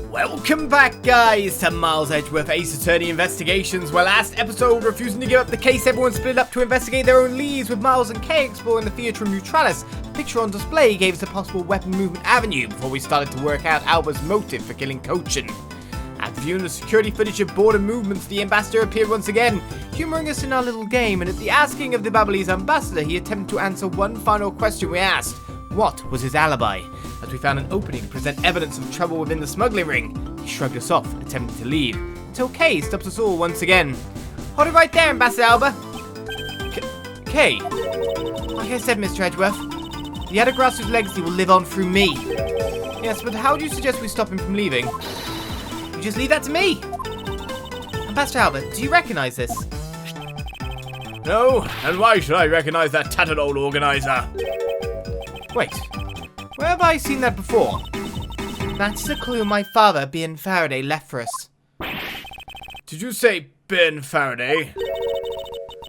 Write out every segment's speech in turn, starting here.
Welcome back, guys, to Miles Edgeworth Ace Attorney Investigations. Well, last episode, refusing to give up the case, everyone split up to investigate their own leads, with Miles and Kay exploring the Theatrum Neutralis. The picture on display gave us a possible weapon movement avenue before we started to work out Alba's motive for killing Coachen. After viewing the security footage of border movements, the ambassador appeared once again, humouring us in our little game, and at the asking of the Babalese ambassador, he attempted to answer one final question we asked. What was his alibi? As we found an opening to present evidence of trouble within the smuggling ring, he shrugged us off, attempting to leave, until Kay stops us all once again. Hold it right there, Ambassador Alba. Kay. Like I said, Mr. Edgeworth, the Adagrassu's legacy will live on through me. Yes, but how do you suggest we stop him from leaving? You just leave that to me. Ambassador Alba, do you recognise this? No, and why should I recognise that tattered old organiser? Wait, where have I seen that before? That's the clue my father, Ben Faraday, left for us. Did you say Ben Faraday?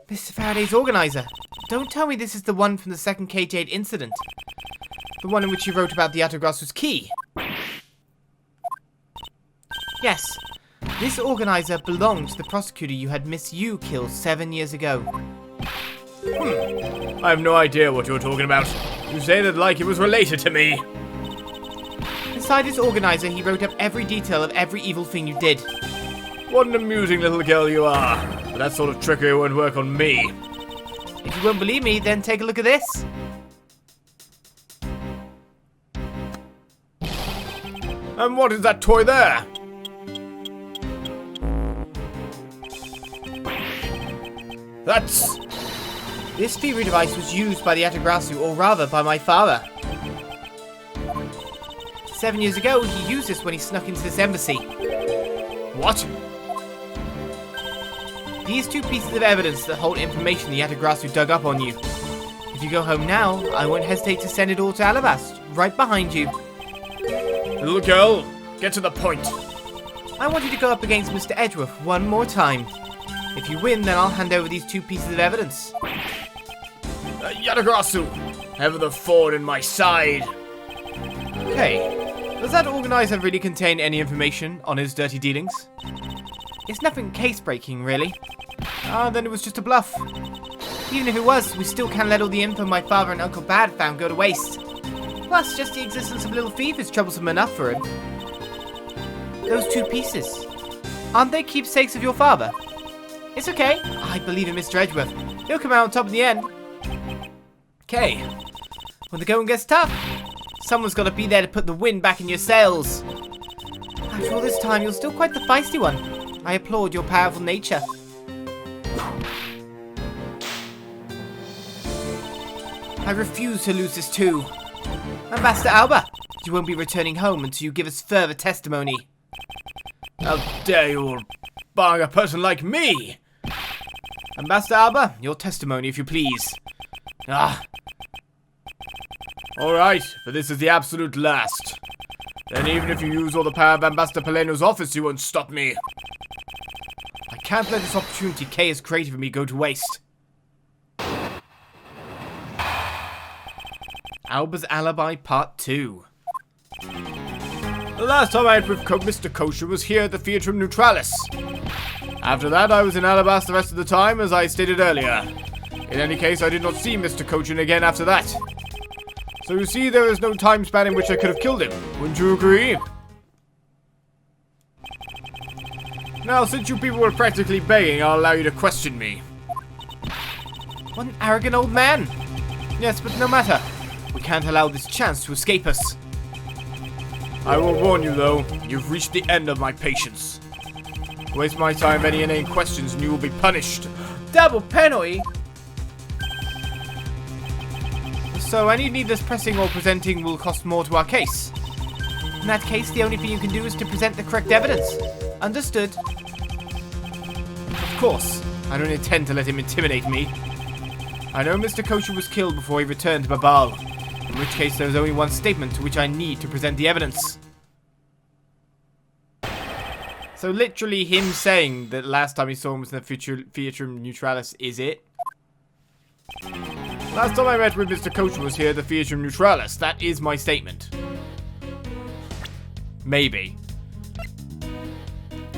Mr. Faraday's organiser. Don't tell me this is the one from the second KJ incident. The one in which you wrote about the Adagrassu's key. Yes, this organiser belonged to the prosecutor you had Miss Yu killed 7 years ago. I have no idea what you're talking about. You say that like it was related to me. Inside his organiser, he wrote up every detail of every evil thing you did. What an amusing little girl you are. But that sort of trickery won't work on me. If you won't believe me, then take a look at this. And what is that toy there? That's... This thievery device was used by the Adagrassu, or rather by my father. 7 years ago, he used this when he snuck into this embassy. What? These two pieces of evidence that hold information the Adagrassu dug up on you. If you go home now, I won't hesitate to send it all to Alabast, right behind you. Little girl, get to the point. I want you to go up against Mr. Edgeworth one more time. If you win, then I'll hand over these two pieces of evidence. Adagrassu, ever the thorn in my side. Okay, does that organiser really contain any information on his dirty dealings? It's nothing case-breaking, really. Then it was just a bluff. Even if it was, we still can't let all the info my father and Uncle Bad found go to waste. Plus, just the existence of Little Thief is troublesome enough for him. Those two pieces, aren't they keepsakes of your father? It's okay, I believe in Mr. Edgeworth. He'll come out on top in the end. Okay, when the going gets tough, someone's got to be there to put the wind back in your sails. After all this time, you're still quite the feisty one. I applaud your powerful nature. I refuse to lose this too. Ambassador Alba, you won't be returning home until you give us further testimony. How dare you barring a person like me? Ambassador Alba, your testimony, if you please. Alright, but this is the absolute last. Then even if you use all the power of Ambassador Paleno's office, you won't stop me. I can't let this opportunity Kay has created for me go to waste. Alba's Alibi Part 2. The last time I met with Mr. Coachen was here at the Theatrum Neutralis. After that, I was in Alabast the rest of the time, as I stated earlier. In any case, I did not see Mr. Coachen again after that. So you see, there is no time span in which I could have killed him. Wouldn't you agree? Now, since you people were practically begging, I'll allow you to question me. What an arrogant old man. Yes, but no matter. We can't allow this chance to escape us. I will warn you, though. You've reached the end of my patience. Waste my time with any inane questions and you will be punished. Double penalty? So any needless pressing or presenting will cost more to our case. In that case, the only thing you can do is to present the correct evidence. Understood? Of course, I don't intend to let him intimidate me. I know Mr. Coachen was killed before he returned to Babal, in which case there is only one statement to which I need to present the evidence. So literally him saying that last time he saw him was in the Theatrum Neutralis is it? Last time I met with Mr. Coachen was here at the Theatrum Neutralis. That is my statement. Maybe.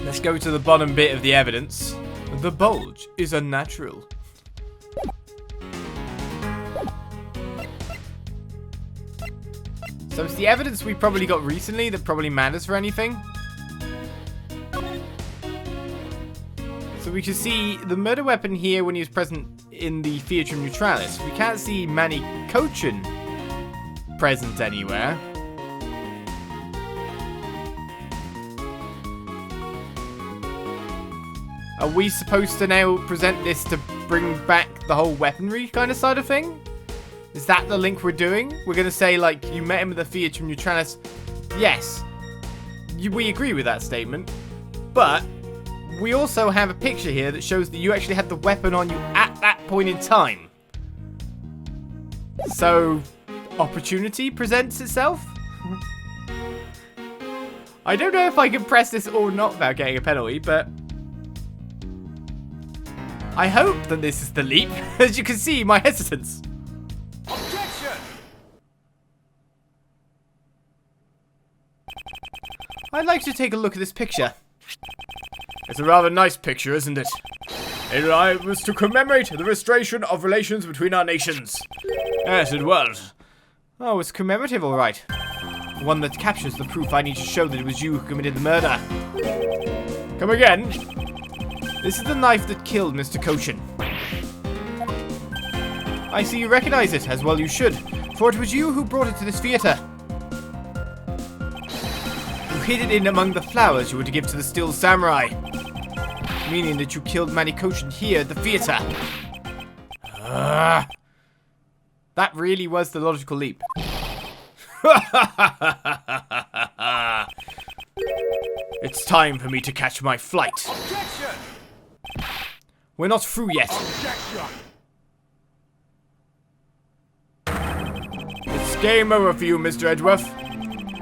Let's go to the bottom bit of the evidence. The bulge is unnatural. So it's the evidence we probably got recently that probably matters for anything. So we can see the murder weapon here when he was present in the Theatrum Neutralis. We can't see Manny Coachen present anywhere. Are we supposed to now present this to bring back the whole weaponry kind of side of thing? Is that the link we're doing? We're going to say, like, you met him at the Theatrum Neutralis. Yes, we agree with that statement. But we also have a picture here that shows that you actually had the weapon on you at that point in time. So, opportunity presents itself? I don't know if I can press this or not without getting a penalty, but I hope that this is the leap. As you can see, my hesitance. Objection! I'd like to take a look at this picture. It's a rather nice picture, isn't it? It was to commemorate the restoration of relations between our nations. Yes, it was. Oh, it's commemorative, all right. One that captures the proof I need to show that it was you who committed the murder. Come again? This is the knife that killed Mr. Coachen. I see you recognize it, as well you should, for it was you who brought it to this theater. You hid it in among the flowers you were to give to the still samurai, meaning that you killed Manny Coachen here at the theater. That really was the logical leap. It's time for me to catch my flight. Objection! We're not through yet. Objection! It's game over for you, Mr. Edgeworth.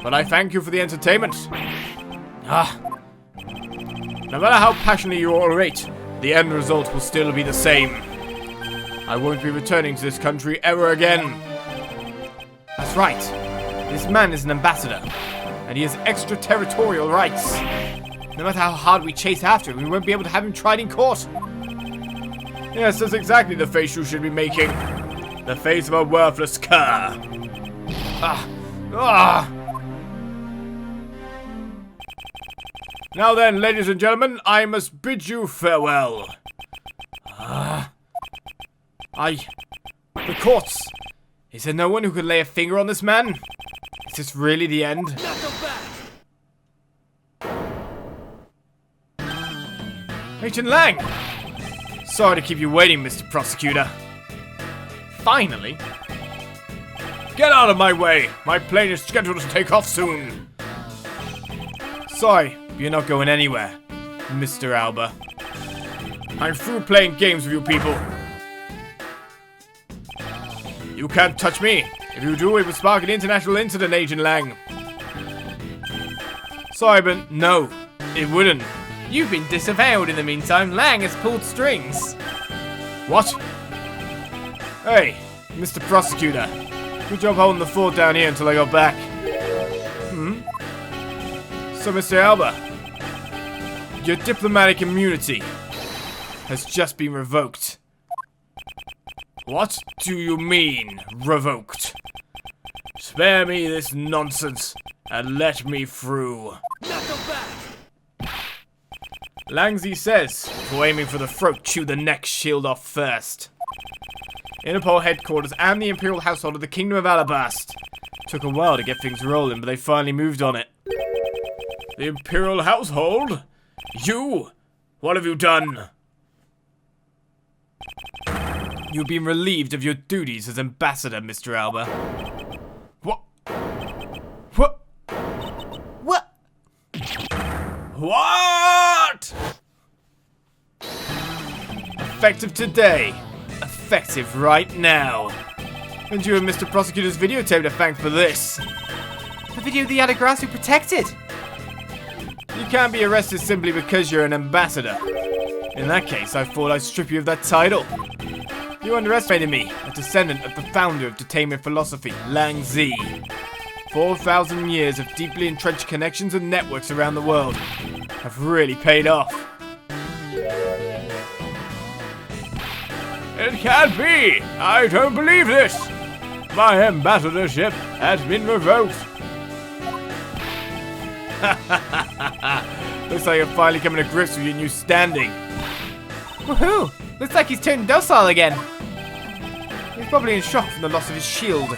But I thank you for the entertainment. No matter how passionately you orate, the end result will still be the same. I won't be returning to this country ever again. That's right. This man is an ambassador, and he has extraterritorial rights. No matter how hard we chase after him, we won't be able to have him tried in court. Yes, that's exactly the face you should be making. The face of a worthless cur. Now then, ladies and gentlemen, I must bid you farewell. The courts. Is there no one who can lay a finger on this man? Is this really the end? Agent Lang! Sorry to keep you waiting, Mr. Prosecutor. Finally. Get out of my way! My plane is scheduled to take off soon. Sorry, but you're not going anywhere, Mr. Alba. I'm through playing games with you people. You can't touch me. If you do, it will spark an international incident, Agent Lang. Sorry, but no, it wouldn't. You've been disavowed in the meantime. Lang has pulled strings. What? Hey, Mr. Prosecutor. Good job holding the fort down here until I got back. So, Mr. Alba, your diplomatic immunity has just been revoked. What do you mean, revoked? Spare me this nonsense and let me through. Langzy says, for aiming for the throat, chew the neck shield off first. Interpol headquarters and the Imperial household of the Kingdom of Alabast. Took a while to get things rolling, but they finally moved on it. The Imperial household? You? What have you done? You've been relieved of your duties as ambassador, Mr. Alba. What? What? What? What? Effective today. Effective right now. And you and Mr. Prosecutor's videotape to thank for this. The video of the Adagrasu protected. You can't be arrested simply because you're an ambassador. In that case, I thought I'd strip you of that title. You underestimated me, a descendant of the founder of detainment philosophy, Lang Zi. 4,000 years of deeply entrenched connections and networks around the world. have really paid off. It can't be! I don't believe this! My ambassadorship has been revoked. Looks like you're finally coming to grips with your new standing. Woohoo! Looks like he's turned docile again. He's probably in shock from the loss of his shield.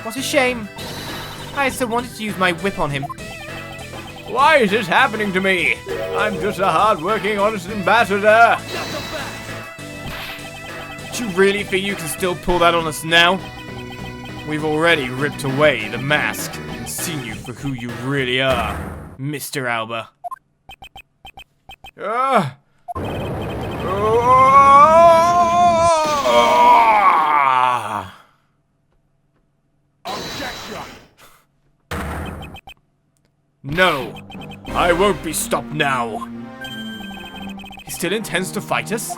What a shame. I so wanted to use my whip on him. Why is this happening to me? I'm just a hard-working, honest ambassador. Do you really think you can still pull that on us now? We've already ripped away the mask and seen you for who you really are, Mr. Alba. Objection! No, I won't be stopped now. He still intends to fight us?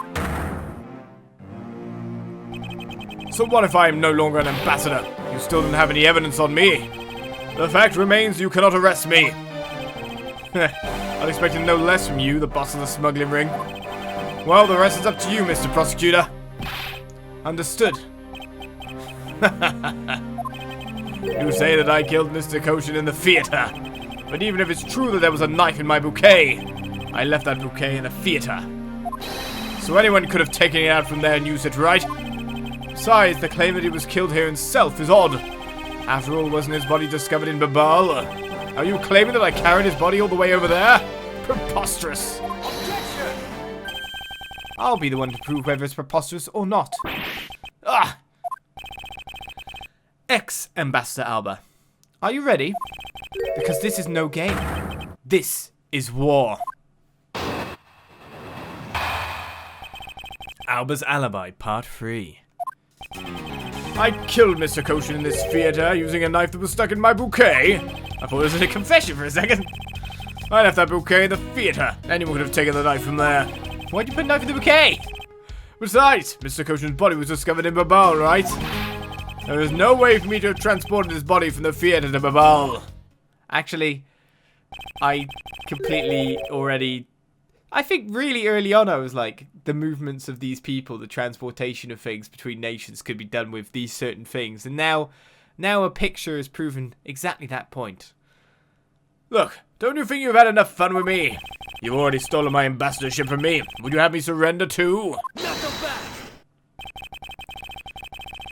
So what if I am no longer an ambassador? You still don't have any evidence on me. The fact remains you cannot arrest me. I was expecting no less from you, the boss of the smuggling ring. Well, the rest is up to you, Mr. Prosecutor. Understood. You say that I killed Mr. Coachen in the theater. But even if it's true that there was a knife in my bouquet, I left that bouquet in the theater. So anyone could have taken it out from there and used it, right? Besides, the claim that he was killed here himself is odd. After all, wasn't his body discovered in Babal? Are you claiming that I carried his body all the way over there? Preposterous. Objection! I'll be the one to prove whether it's preposterous or not. Ah! Ex-Ambassador Alba, are you ready? Because this is no game. This is war. Alba's Alibi, Part 3. I killed Mr. Coachen in this theater using a knife that was stuck in my bouquet. I thought it was a confession for a second. I left that bouquet in the theater. Anyone could have taken the knife from there. Why'd you put a knife in the bouquet? Besides, Mr. Coachen's body was discovered in Babal, right? There is no way for me to have transported his body from the theater to Babal. Actually, I completely already... I think really early on I was like, the movements of these people, the transportation of things between nations could be done with these certain things. And now a picture has proven exactly that point. Look, don't you think you've had enough fun with me? You've already stolen my ambassadorship from me. Would you have me surrender too? Not so fast!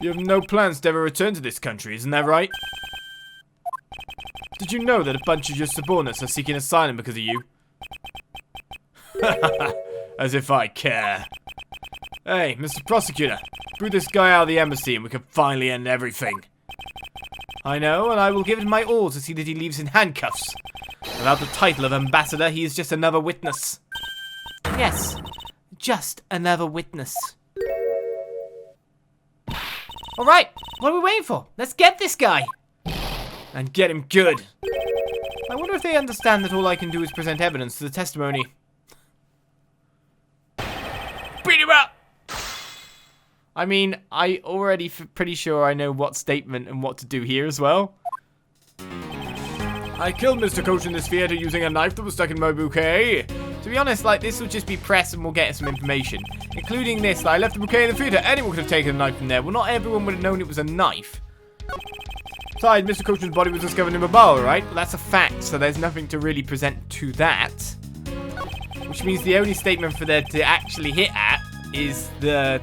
You have no plans to ever return to this country, isn't that right? Did you know that a bunch of your subordinates are seeking asylum because of you? As if I care. Hey, Mr. Prosecutor, boot this guy out of the embassy and we can finally end everything. I know, and I will give it my all to see that he leaves in handcuffs. Without the title of ambassador, he is just another witness. Yes, just another witness. Alright, what are we waiting for? Let's get this guy! And get him good. I wonder if they understand that all I can do is present evidence to the testimony. Beat him up! I mean, I already pretty sure I know what statement and what to do here as well. I killed Mr. Coachen in this theater using a knife that was stuck in my bouquet. To be honest, like, this will just be press and we'll get some information. Including this, like, I left the bouquet in the theater. Anyone could have taken a knife from there. Well, not everyone would have known it was a knife. Besides, Mr. Coachen's body was discovered in Babal, right? Well, that's a fact, so there's nothing to really present to that. Which means the only statement for there to actually hit at is the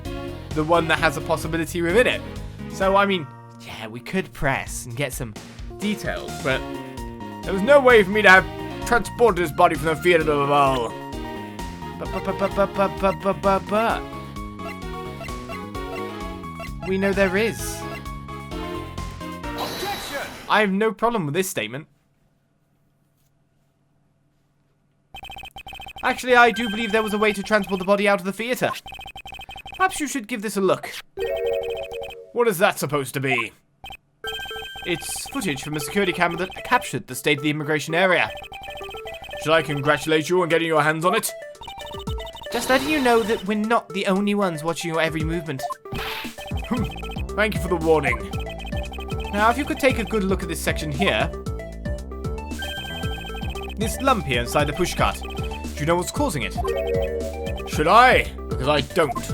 one that has a possibility within it. So, I mean, yeah, we could press and get some details, but there was no way for me to have transported his body from the theater to Babal. But we know there is. Objection! I have no problem with this statement. Actually, I do believe there was a way to transport the body out of the theater. Perhaps you should give this a look. What is that supposed to be? It's footage from a security camera that captured the state of the immigration area. Should I congratulate you on getting your hands on it? Just letting you know that we're not the only ones watching your every movement. Thank you for the warning. Now, if you could take a good look at this section here. This lump here inside the pushcart. Do you know what's causing it? Should I? Because I don't.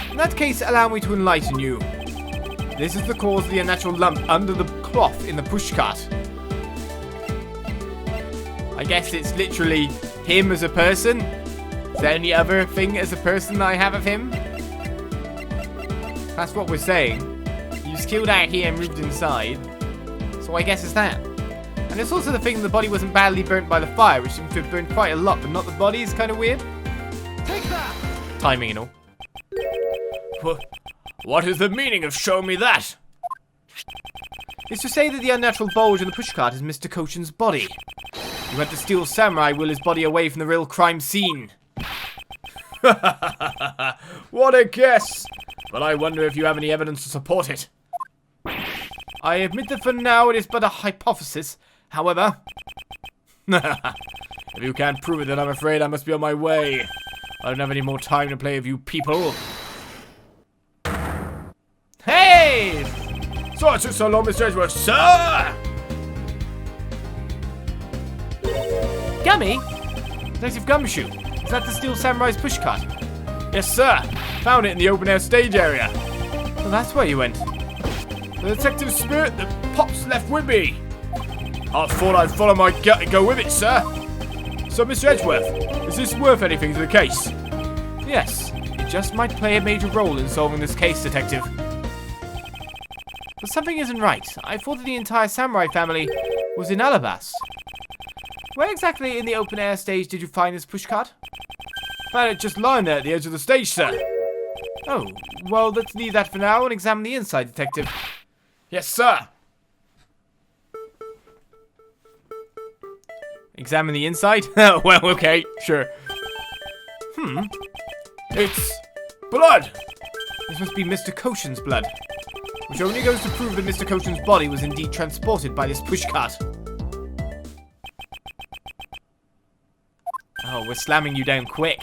In that case, allow me to enlighten you. This is the cause of the unnatural lump under the cloth in the pushcart. I guess it's literally him as a person. Is there any other thing as a person I have of him? That's what we're saying. He was killed out here and moved inside. So I guess it's that. And it's also the thing the body wasn't badly burnt by the fire, which seemed to have burned quite a lot, but not the body. Is kind of weird. Take that! Timing and all. What is the meaning of showing me that? It's to say that the unnatural bulge in the pushcart is Mr. Coachen's body. You had to steal Samurai will his body away from the real crime scene. What a guess! But I wonder if you have any evidence to support it. I admit that for now it is but a hypothesis. However... If you can't prove it, then I'm afraid I must be on my way. I don't have any more time to play with you people. Hey! So it took so long, Mr. Edgeworth, sir! Gummy? Detective Gumshoe. Is that the Steel Samurai's pushcart? Yes, sir. Found it in the open-air stage area. Well, that's where you went. The detective spirit that Pops left with me. I thought I'd follow my gut and go with it, sir. So, Mr. Edgeworth, is this worth anything to the case? Yes. It just might play a major role in solving this case, Detective. But something isn't right. I thought that the entire Samurai family was in Alabas. Where exactly in the open-air stage did you find this pushcart? Found it just lying there at the edge of the stage, sir. Oh, well, let's leave that for now and examine the inside, Detective. Yes, sir. Examine the inside? Oh, well, okay, sure. It's blood. This must be Mr. Coachen's blood, which only goes to prove that Mr. Coachen's body was indeed transported by this pushcart. Oh, we're slamming you down quick.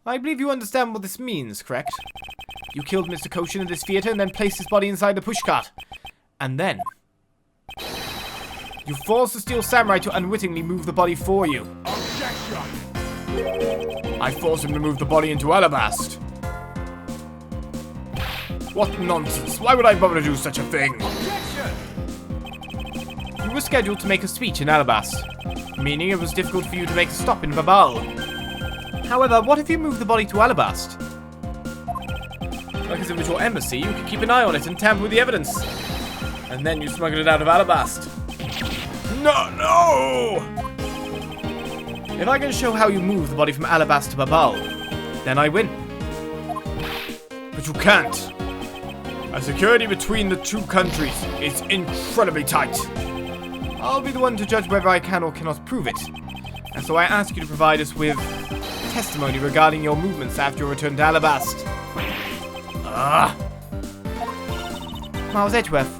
I believe you understand what this means, correct? You killed Mr. Coachen in this theater and then placed his body inside the pushcart. And then... you forced the Steel Samurai to unwittingly move the body for you. Objection! I forced him to move the body into Alabast. What nonsense! Why would I bother to do such a thing? Objection! You were scheduled to make a speech in Alabast, meaning it was difficult for you to make a stop in Babal. However, what if you moved the body to Alabast? Like as if it was your embassy, you could keep an eye on it and tamper with the evidence. And then you smuggled it out of Alabast. No! If I can show how you moved the body from Alabast to Babal, then I win. But you can't. Our security between the two countries is incredibly tight. I'll be the one to judge whether I can or cannot prove it. And so I ask you to provide us with testimony regarding your movements after your return to Alabast. Miles Edgeworth,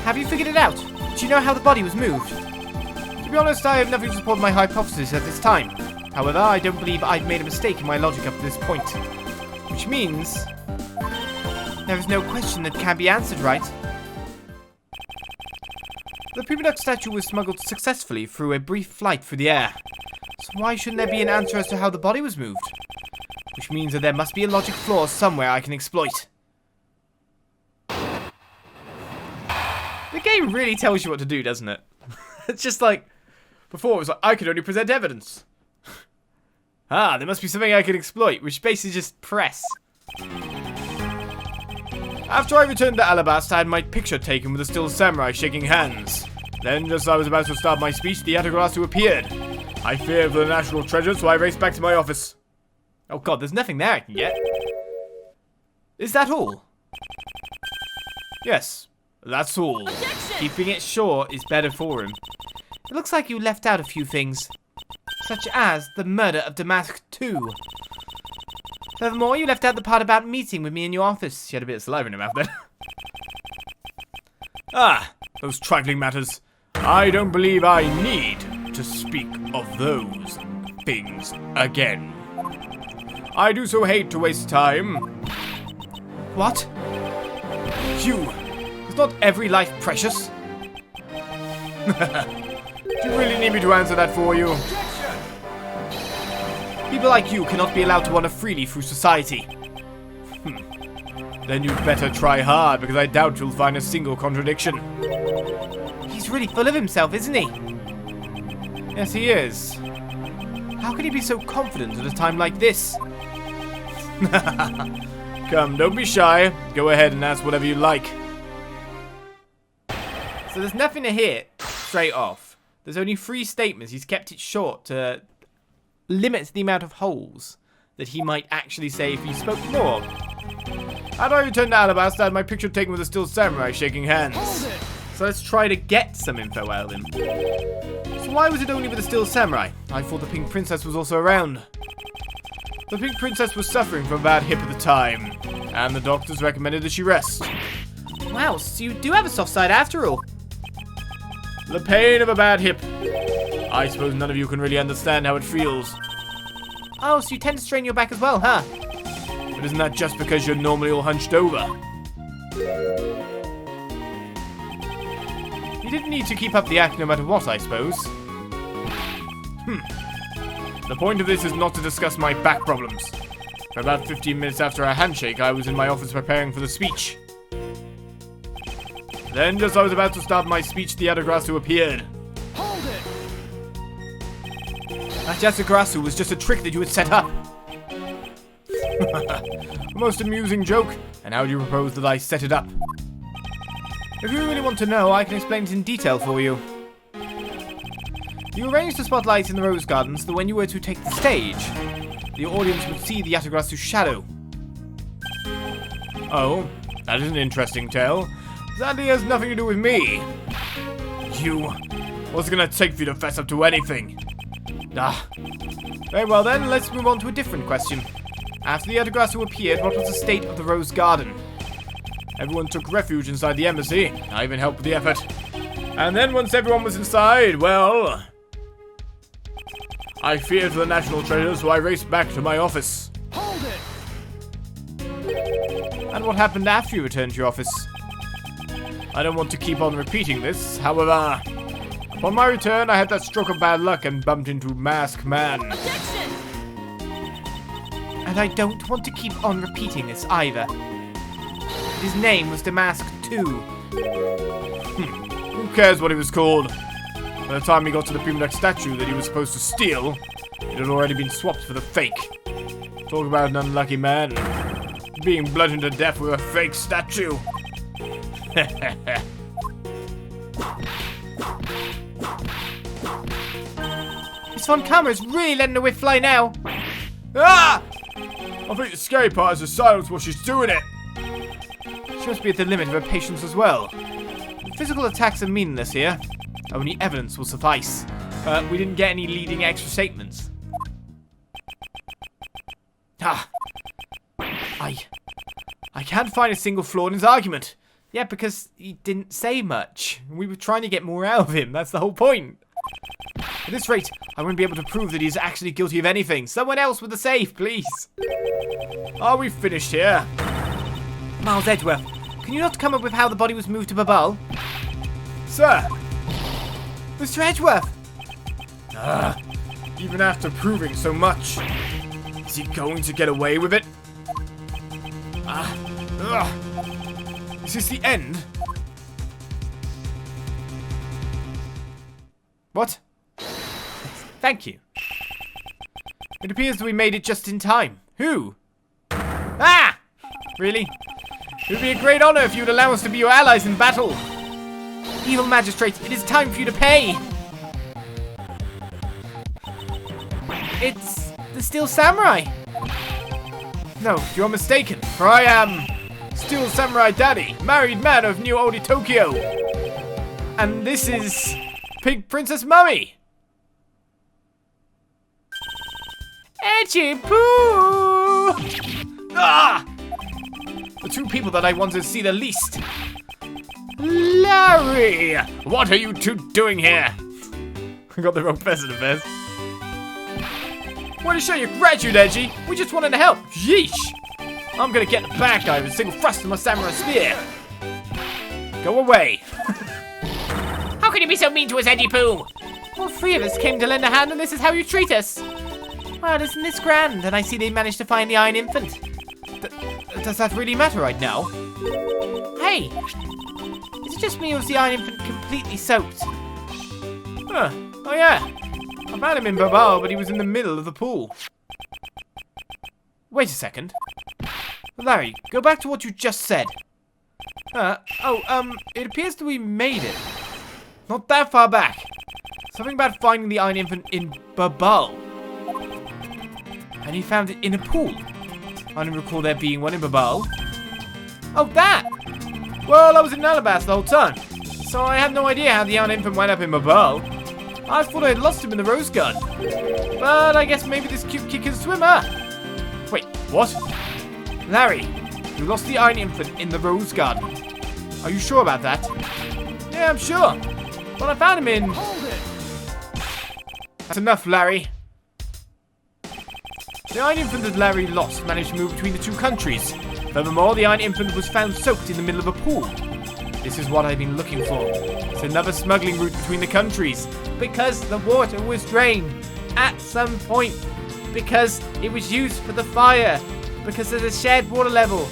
have you figured it out? Do you know how the body was moved? To be honest, I have nothing to support my hypothesis at this time. However, I don't believe I've made a mistake in my logic up to this point. Which means... there is no question that can be answered, right? The Prima statue was smuggled successfully through a brief flight through the air. So why shouldn't there be an answer as to how the body was moved? Which means that there must be a logic flaw somewhere I can exploit. The game really tells you what to do, doesn't it? It's just like... before it was like, I could only present evidence. There must be something I can exploit, which basically just press. After I returned to Alabast, I had my picture taken with the Steel Samurai shaking hands. Then, just as I was about to start my speech, the Yatagarasu appeared. I feared for the national treasure, so I raced back to my office. Oh god, there's nothing there I can get. Is that all? Yes, that's all. Objection! Keeping it short is better for him. It looks like you left out a few things, such as the murder of Damask II. Furthermore, you left out the part about meeting with me in your office. She had a bit of saliva in her mouth there. Those trifling matters. I don't believe I need to speak of those things again. I do so hate to waste time. What? You. Is not every life precious? Do you really need me to answer that for you? People like you cannot be allowed to wander freely through society. Then you'd better try hard, because I doubt you'll find a single contradiction. He's really full of himself, isn't he? Yes, he is. How can he be so confident at a time like this? Come, don't be shy. Go ahead and ask whatever you like. So there's nothing to hit straight off. There's only 3 statements. He's kept it short to limit the amount of holes that he might actually say if he spoke more. How do I return to Alabasta? I had my picture taken with a still samurai shaking hands. So let's try to get some info out of him. So why was it only with a still samurai? I thought the Pink Princess was also around. The Pink Princess was suffering from a bad hip at the time, and the doctors recommended that she rest. Wow, so you do have a soft side after all. The pain of a bad hip. I suppose none of you can really understand how it feels. Oh, so you tend to strain your back as well, huh? But isn't that just because you're normally all hunched over? You didn't need to keep up the act no matter what, I suppose. The point of this is not to discuss my back problems. For about 15 minutes after our handshake, I was in my office preparing for the speech. Then, just as I was about to start my speech, the Yatagarasu appeared. Hold it! That Yatagarasu was just a trick that you had set up. A most amusing joke. And how do you propose that I set it up? If you really want to know, I can explain it in detail for you. You arranged the spotlights in the rose garden so that when you were to take the stage, the audience would see the Yatagarasu's shadow. Oh, that is an interesting tale. That has nothing to do with me. What's it gonna take for you to fess up to anything? Very well then, let's move on to a different question. After the Yatagarasu appeared, what was the state of the rose garden? Everyone took refuge inside the embassy. I even helped with the effort. And then once everyone was inside, well, I feared for the national treasure, so I raced back to my office. Hold it! And what happened after you returned to your office? I don't want to keep on repeating this, however, upon my return I had that stroke of bad luck and bumped into Masked Man. Objection! And I don't want to keep on repeating this either. His name was Damask too. Who cares what he was called? By the time he got to the Prima statue that he was supposed to steal, it had already been swapped for the fake. Talk about an unlucky man. Being bludgeoned to death with a fake statue. Miss Von Kammer is really letting the whip fly now. Ah! I think the scary part is the silence while she's doing it. She must be at the limit of her patience as well. Physical attacks are meaningless here. Only evidence will suffice. We didn't get any leading extra statements. I can't find a single flaw in his argument. Yeah, because he didn't say much. We were trying to get more out of him. That's the whole point. At this rate, I won't be able to prove that he's actually guilty of anything. Someone else with the safe, please. Are we finished here? Miles Edgeworth, can you not come up with how the body was moved to Babal? Sir! Mr. Edgeworth! Even after proving so much, is he going to get away with it? Is this the end? What? Thank you. It appears that we made it just in time. Who? Ah! Really? It would be a great honor if you would allow us to be your allies in battle. Evil magistrate, it is time for you to pay. It's the Steel Samurai. No, you're mistaken, for I am Steel Samurai Daddy, married man of New Oldie Tokyo. And this is Pink Princess Mummy. Edgy Poo! Ah! The two people that I wanted to see the least. Larry! What are you two doing here? I got the wrong person at first. Want to show your gratitude, Edgy? We just wanted to help. Yeesh! I'm gonna get the bad guy with a single thrust of my samurai spear. Go away. How can you be so mean to us, Edgy Poo? All three of us came to lend a hand and this is how you treat us. Well, isn't this grand? And I see they managed to find the Iron Infant. Does that really matter right now? Hey! Is it just me or is the Iron Infant completely soaked? Huh. Oh yeah. I found him in Babal, but he was in the middle of the pool. Wait a second. Larry, go back to what you just said. It appears that we made it. Not that far back. Something about finding the Iron Infant in Babal. And he found it in a pool. I don't recall there being one in Babal. Oh, that! Well, I was in Alabas the whole time, so I have no idea how the Iron Infant went up in Babal. I thought I had lost him in the Rose Garden. But I guess maybe this cute kid can swim, huh? Wait, what? Larry, you lost the Iron Infant in the Rose Garden. Are you sure about that? Yeah, I'm sure. But I found him in... Hold it! That's enough, Larry. The Iron Infant that Larry lost managed to move between the two countries. Furthermore, the Iron Infant was found soaked in the middle of a pool. This is what I've been looking for. It's another smuggling route between the countries. Because the water was drained at some point. Because it was used for the fire. Because there's a shared water level.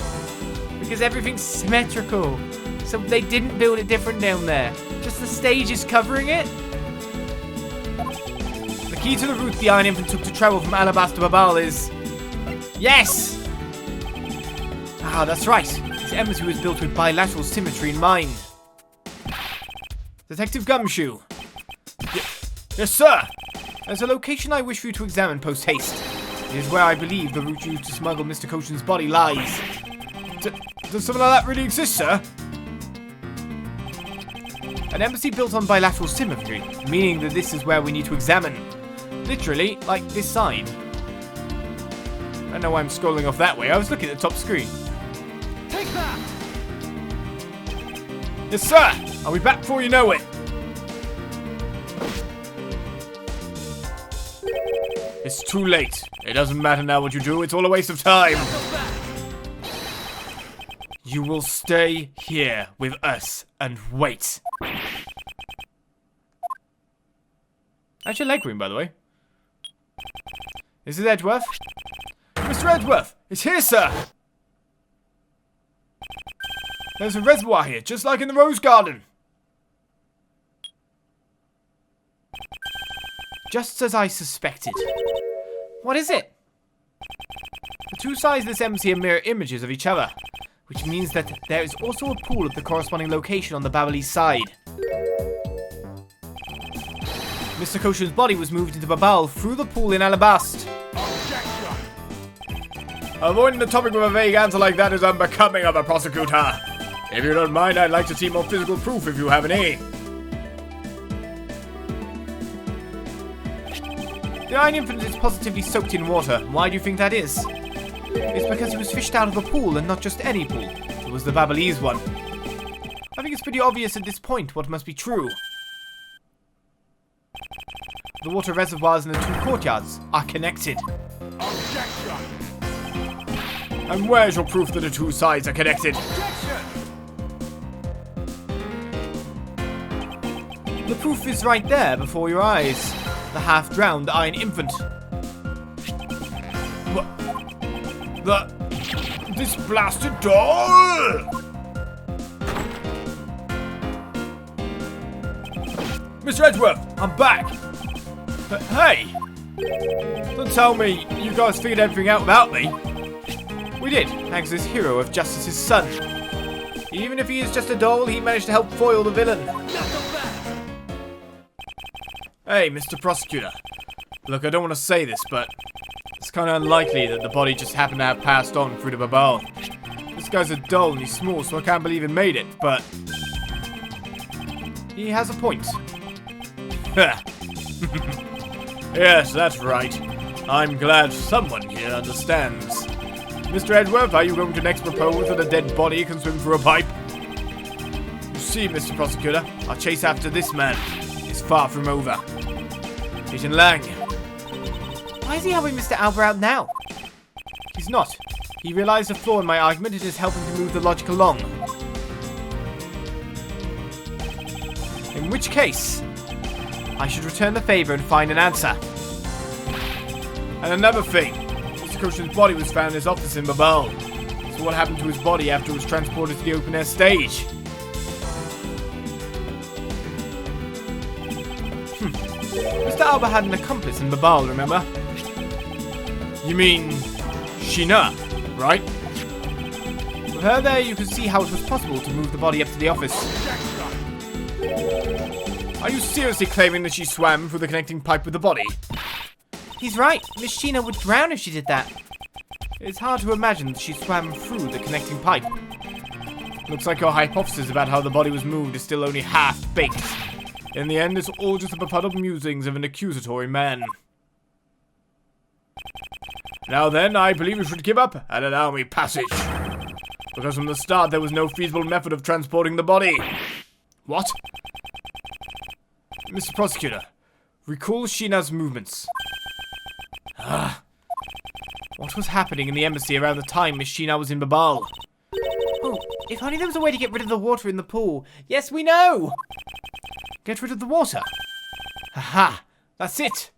Because everything's symmetrical. So they didn't build it different down there. Just the stage is covering it. The key to the route the Iron Infant took to travel from Alabas to Babal is... Yes! Ah, that's right. This embassy was built with bilateral symmetry in mind. Detective Gumshoe. Yes, sir! There's a location I wish for you to examine post-haste. It is where I believe the route used to smuggle Mr. Coachen's body lies. Does something like that really exist, sir? An embassy built on bilateral symmetry, meaning that this is where we need to examine. Literally, like this sign. I don't know why I'm scrolling off that way. I was looking at the top screen. Take that! Yes, sir! I'll be back before you know it. It's too late. It doesn't matter now what you do. It's all a waste of time. You will stay here with us and wait. How's your leg green, by the way? This is Edgeworth. Mr. Edgeworth, it's here, sir. There's a reservoir here, just like in the Rose Garden. Just as I suspected. What is it? The two sides of this embassy are mirror images of each other, which means that there is also a pool at the corresponding location on the Babalese side. Mr. Coachen's body was moved into Babal through the pool in Alabast. Avoiding the topic with a vague answer like that is unbecoming of a prosecutor. If you don't mind, I'd like to see more physical proof if you have any. The Iron Infant is positively soaked in water. Why do you think that is? It's because he was fished out of a pool and not just any pool. It was the Babalese one. I think it's pretty obvious at this point what must be true. The water reservoirs in the two courtyards are connected. Objection! And where's your proof that the two sides are connected? Objection! The proof is right there before your eyes. The half-drowned Iron Infant. This blasted doll! Mr. Edgeworth, I'm back! But hey! Don't tell me you guys figured everything out without me. We did, thanks to this hero of justice's son. Even if he is just a doll, he managed to help foil the villain. Hey, Mr. Prosecutor. Look, I don't want to say this, but it's kind of unlikely that the body just happened to have passed on through the Babal. This guy's a doll and he's small, so I can't believe he made it, but he has a point. Yes, that's right. I'm glad someone here understands. Mr. Edgeworth, are you going to next propose that a dead body can swim through a pipe? You see, Mr. Prosecutor, our chase after this man is far from over. Agent Lang. Why is he helping Mr. Alba out now? He's not. He realized the flaw in my argument and is helping to move the logic along. In which case, I should return the favor and find an answer. And another thing, Mr. Coachen's body was found in his office in Babel. So what happened to his body after it was transported to the open air stage? Mr. Alba had an accomplice in Babal, remember? You mean Sheena, right? With her there, you could see how it was possible to move the body up to the office. Are you seriously claiming that she swam through the connecting pipe with the body? He's right. Miss Sheena would drown if she did that. It's hard to imagine that she swam through the connecting pipe. Looks like your hypothesis about how the body was moved is still only half-baked. In the end, it's all just the befuddled musings of an accusatory man. Now then, I believe you should give up and allow me passage. Because from the start, there was no feasible method of transporting the body. What? Mr. Prosecutor, recall Sheena's movements. What was happening in the embassy around the time Miss Sheena was in Babal? Oh, if only there was a way to get rid of the water in the pool. Yes, we know! Get rid of the water? Aha! That's it!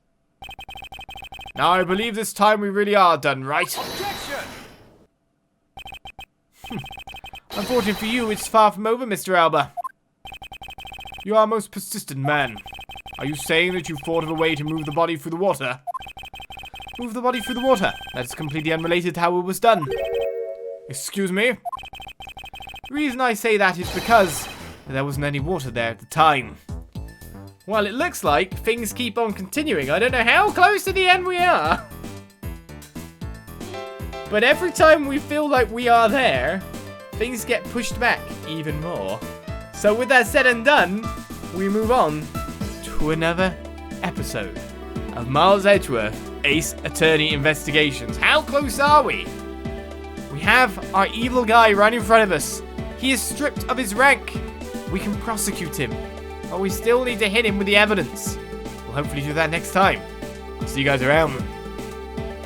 Now I believe this time we really are done, right? Unfortunately for you, it's far from over, Mr. Alba. You are a most persistent man. Are you saying that you thought of a way to move the body through the water? Move the body through the water. That's completely unrelated to how it was done. Excuse me? The reason I say that is because there wasn't any water there at the time. Well, it looks like things keep on continuing. I don't know how close to the end we are. But every time we feel like we are there, things get pushed back even more. So with that said and done, we move on to another episode of Miles Edgeworth Ace Attorney Investigations. How close are we? We have our evil guy right in front of us. He is stripped of his rank. We can prosecute him, but we still need to hit him with the evidence. We'll hopefully do that next time. See you guys around.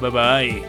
Bye-bye.